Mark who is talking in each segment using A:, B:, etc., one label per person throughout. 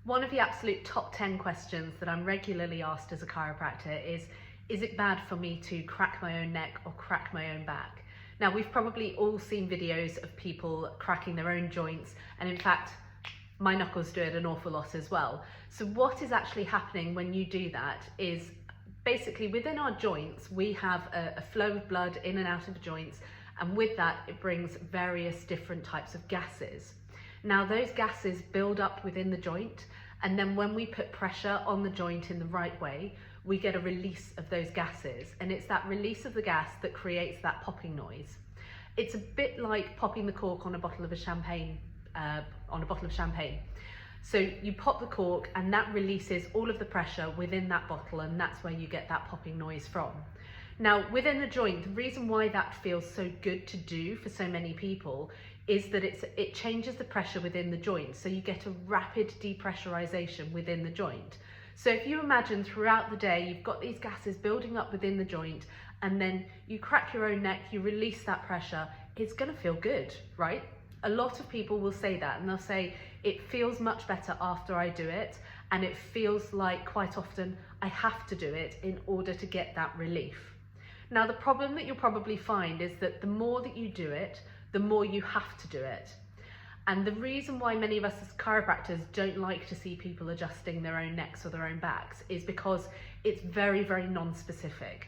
A: One of the absolute top 10 questions that I'm regularly asked as a chiropractor is it bad for me to crack my own neck or crack my own back? Now, we've probably all seen videos of people cracking their own joints, and in fact, my knuckles do it an awful lot as well. So what is actually happening when you do that is basically within our joints, we have a flow of blood in and out of the joints, and with that, it brings various different types of gases. Now, those gases build up within the joint, and then when we put pressure on the joint in the right way, we get a release of those gases, and it's that release of the gas that creates that popping noise. It's a bit like popping the cork on a bottle of champagne. So you pop the cork and that releases all of the pressure within that bottle, and that's where you get that popping noise from. Now, within the joint, the reason why that feels so good to do for so many people is that it changes the pressure within the joint, so you get a rapid depressurization within the joint. So if you imagine throughout the day, you've got these gases building up within the joint, and then you crack your own neck, you release that pressure, it's gonna feel good, right? A lot of people will say that, and they'll say, it feels much better after I do it, and it feels like quite often I have to do it in order to get that relief. Now, the problem that you'll probably find is that the more that you do it, the more you have to do it. And the reason why many of us as chiropractors don't like to see people adjusting their own necks or their own backs is because it's very, very non-specific.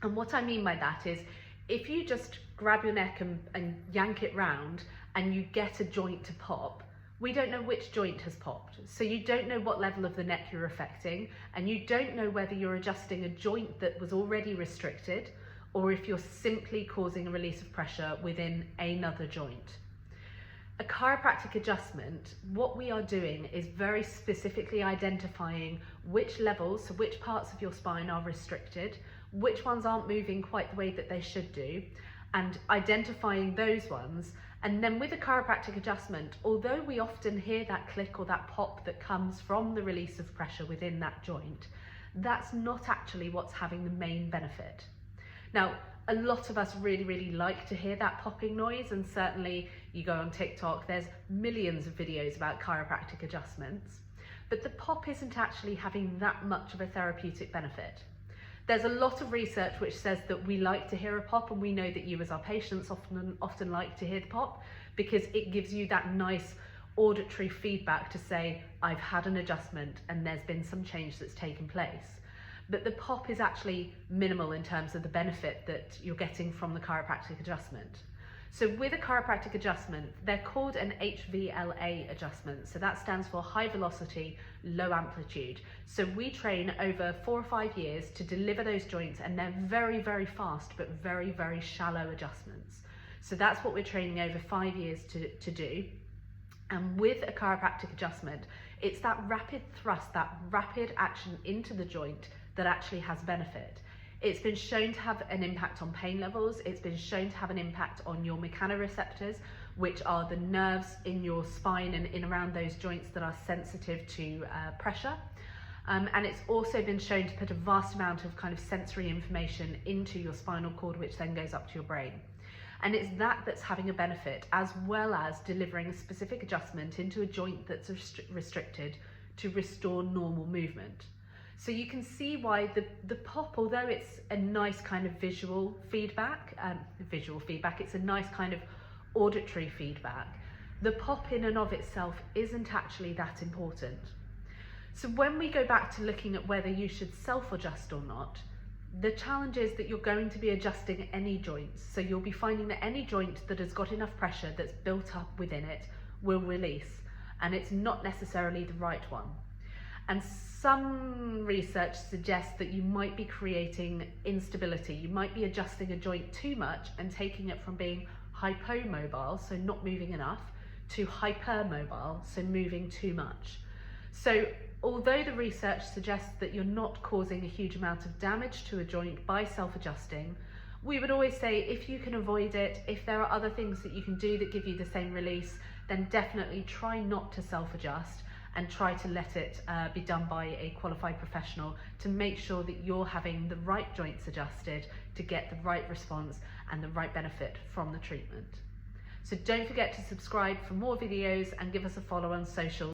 A: And what I mean by that is, if you just grab your neck and yank it round and you get a joint to pop, we don't know which joint has popped. So you don't know what level of the neck you're affecting, and you don't know whether you're adjusting a joint that was already restricted, or if you're simply causing a release of pressure within another joint. A chiropractic adjustment, what we are doing is very specifically identifying which levels, so which parts of your spine are restricted, which ones aren't moving quite the way that they should do, and identifying those ones. And then with a chiropractic adjustment, although we often hear that click or that pop that comes from the release of pressure within that joint, that's not actually what's having the main benefit. Now, a lot of us really, really like to hear that popping noise, and certainly you go on TikTok, there's millions of videos about chiropractic adjustments, but the pop isn't actually having that much of a therapeutic benefit. There's a lot of research which says that we like to hear a pop, and we know that you as our patients often like to hear the pop because it gives you that nice auditory feedback to say, I've had an adjustment and there's been some change that's taken place. But the pop is actually minimal in terms of the benefit that you're getting from the chiropractic adjustment. So with a chiropractic adjustment, they're called an HVLA adjustment. So that stands for high velocity, low amplitude. So we train over 4 or 5 years to deliver those joints, and they're very, very fast, but very, very shallow adjustments. So that's what we're training over 5 years to do. And with a chiropractic adjustment, it's that rapid thrust, that rapid action into the joint that actually has benefit. It's been shown to have an impact on pain levels. It's been shown to have an impact on your mechanoreceptors, which are the nerves in your spine and in around those joints that are sensitive to pressure. And it's also been shown to put a vast amount of kind of sensory information into your spinal cord, which then goes up to your brain. And it's that's having a benefit, as well as delivering a specific adjustment into a joint that's restricted to restore normal movement. So you can see why the pop, although it's a nice kind of visual feedback, it's a nice kind of auditory feedback, the pop in and of itself isn't actually that important. So when we go back to looking at whether you should self-adjust or not, the challenge is that you're going to be adjusting any joints. So you'll be finding that any joint that has got enough pressure that's built up within it will release, and it's not necessarily the right one. And some research suggests that you might be creating instability. You might be adjusting a joint too much and taking it from being hypomobile, so not moving enough, to hypermobile, so moving too much. So although the research suggests that you're not causing a huge amount of damage to a joint by self-adjusting, we would always say if you can avoid it, if there are other things that you can do that give you the same release, then definitely try not to self-adjust, and try to let it be done by a qualified professional to make sure that you're having the right joints adjusted to get the right response and the right benefit from the treatment. So don't forget to subscribe for more videos and give us a follow on social.